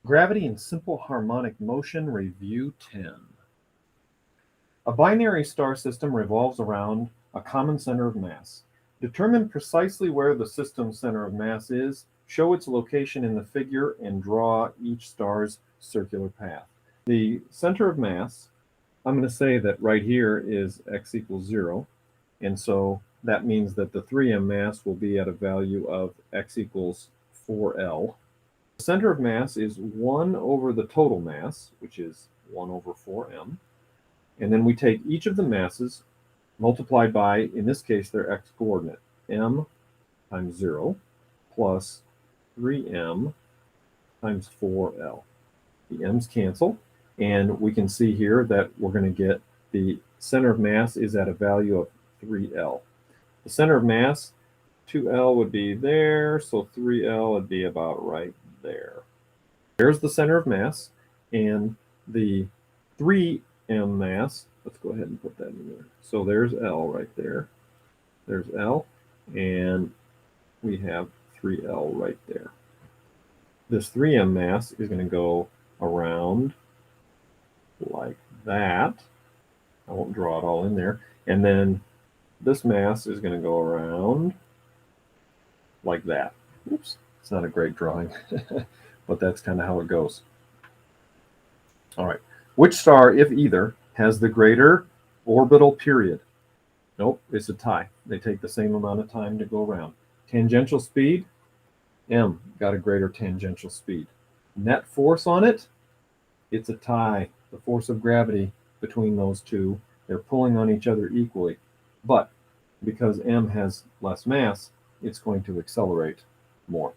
Gravity and Simple Harmonic Motion Review 10. A binary star system revolves around a common center of mass. Determine precisely where the system's center of mass is, show its location in the figure, and draw each star's circular path. The center of mass, I'm going to say that right here is x equals 0, and so that means that the 3m mass will be at a value of x equals 4L. The center of mass is 1 over the total mass, which is 1 over 4m. And then we take each of the masses multiplied by, in this case, their x coordinate, m times 0 plus 3m times 4L. The m's cancel, and we can see here that we're going to get the center of mass is at a value of 3L. The center of mass, 2L would be there, so 3L would be about right there. There's the center of mass, and the 3m mass, let's go ahead and put that in there. So there's L right there. There's L, and we have 3L right there. This 3m mass is going to go around like that. I won't draw it all in there. And then this mass is going to go around like that. Oops, it's not a great drawing, but that's kind of how it goes. All right. Which star, if either, has the greater orbital period? Nope, it's a tie. They take the same amount of time to go around. Tangential speed, M got a greater tangential speed. Net force on it, it's a tie. The force of gravity between those two, they're pulling on each other equally. But because M has less mass, it's going to accelerate more.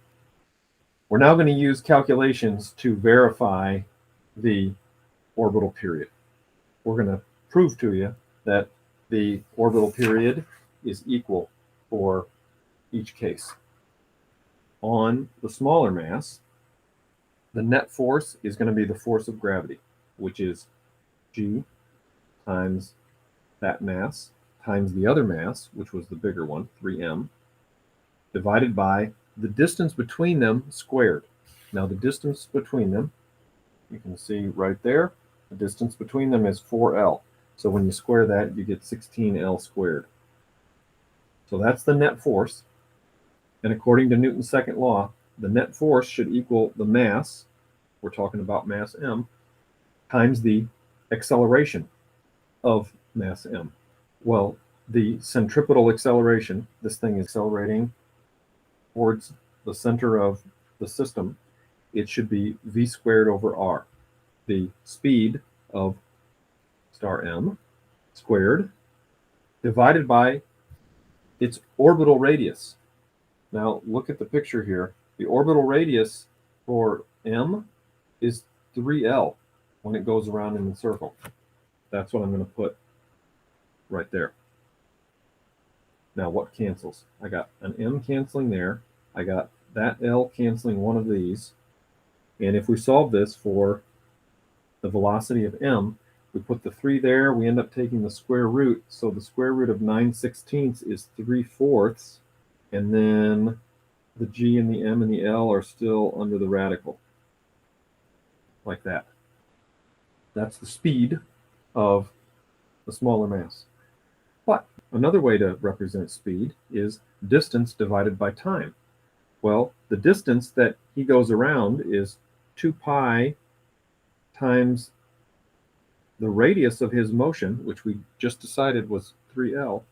We're now going to use calculations to verify the orbital period. We're going to prove to you that the orbital period is equal for each case. On the smaller mass, the net force is going to be the force of gravity, which is G times that mass times the other mass, which was the bigger one, 3m, divided by the distance between them squared. Now the distance between them, you can see right there, the distance between them is 4L. So when you square that, you get 16L squared. So that's the net force. And according to Newton's second law, the net force should equal the mass, we're talking about mass m, times the acceleration of mass m. Well, the centripetal acceleration, this thing is accelerating towards the center of the system, it should be v squared over r. The speed of star m squared divided by its orbital radius. Now look at the picture here. The orbital radius for m is 3L when it goes around in the circle. That's what I'm going to put right there. Now what cancels? I got an m canceling there. I got that L canceling one of these. And if we solve this for the velocity of m, we put the 3 there, we end up taking the square root. So the square root of 9/16 is 3/4. And then the g and the m and the L are still under the radical. Like that. That's the speed of the smaller mass. But another way to represent speed is distance divided by time. Well, the distance that he goes around is 2 pi times the radius of his motion, which we just decided was 3L,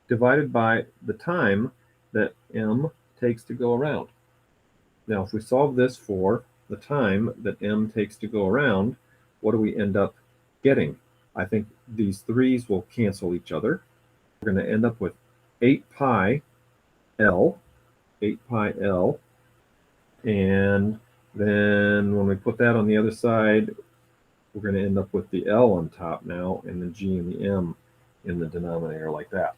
divided by the time that m takes to go around. Now, if we solve this for the time that m takes to go around, what do we end up getting? I think these 3's will cancel each other. We're going to end up with 8 pi L, and then when we put that on the other side, we're going to end up with the L on top now, and the G and the M in the denominator like that.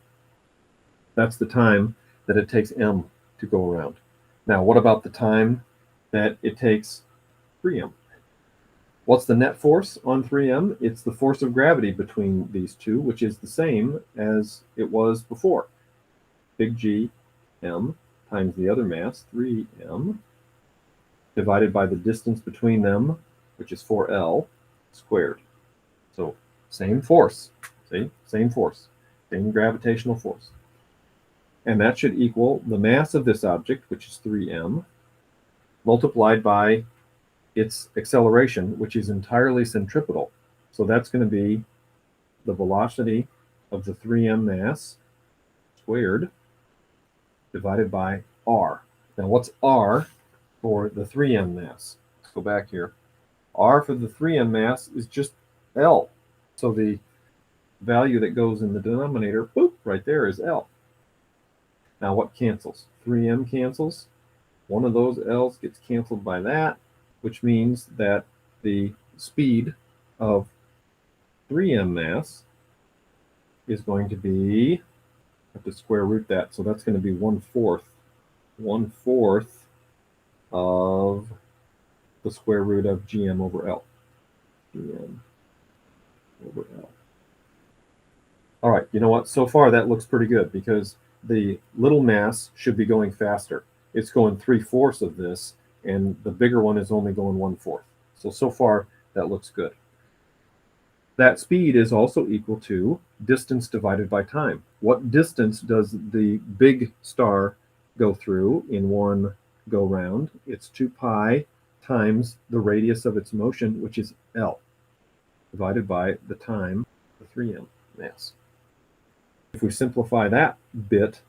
That's the time that it takes m to go around. Now, what about the time that it takes 3m? What's the net force on 3m? It's the force of gravity between these two, which is the same as it was before. Big G, m, times the other mass, 3m, divided by the distance between them, which is 4L squared. So same force, see, same force, same gravitational force. And that should equal the mass of this object, which is 3m, multiplied by its acceleration, which is entirely centripetal. So that's going to be the velocity of the 3m mass squared divided by r. Now what's r for the 3m mass? Let's go back here. R for the 3m mass is just L. So the value that goes in the denominator, boop, right there is L. Now what cancels? 3m cancels. One of those L's gets canceled by that, which means that the speed of 3m mass is going to be, I have to square root that, so that's going to be 1/4 of the square root of gm over L. Gm over L. All right, you know what? So far that looks pretty good because the little mass should be going faster. It's going 3/4 of this, and the bigger one is only going 1/4. So far that looks good. That speed is also equal to distance divided by time. What distance does the big star go through in one go round? It's 2 pi times the radius of its motion, which is L, divided by the time, the 3m mass. If we simplify that bit,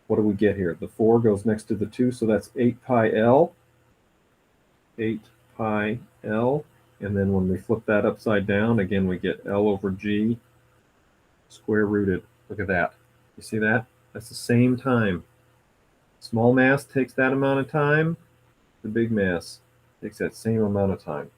what do we get here? The 4 goes next to the 2, so that's 8 pi L. 8 pi L. And then when we flip that upside down, again, we get L over G square rooted. Look at that. You see that? That's the same time. Small mass takes that amount of time. The big mass takes that same amount of time.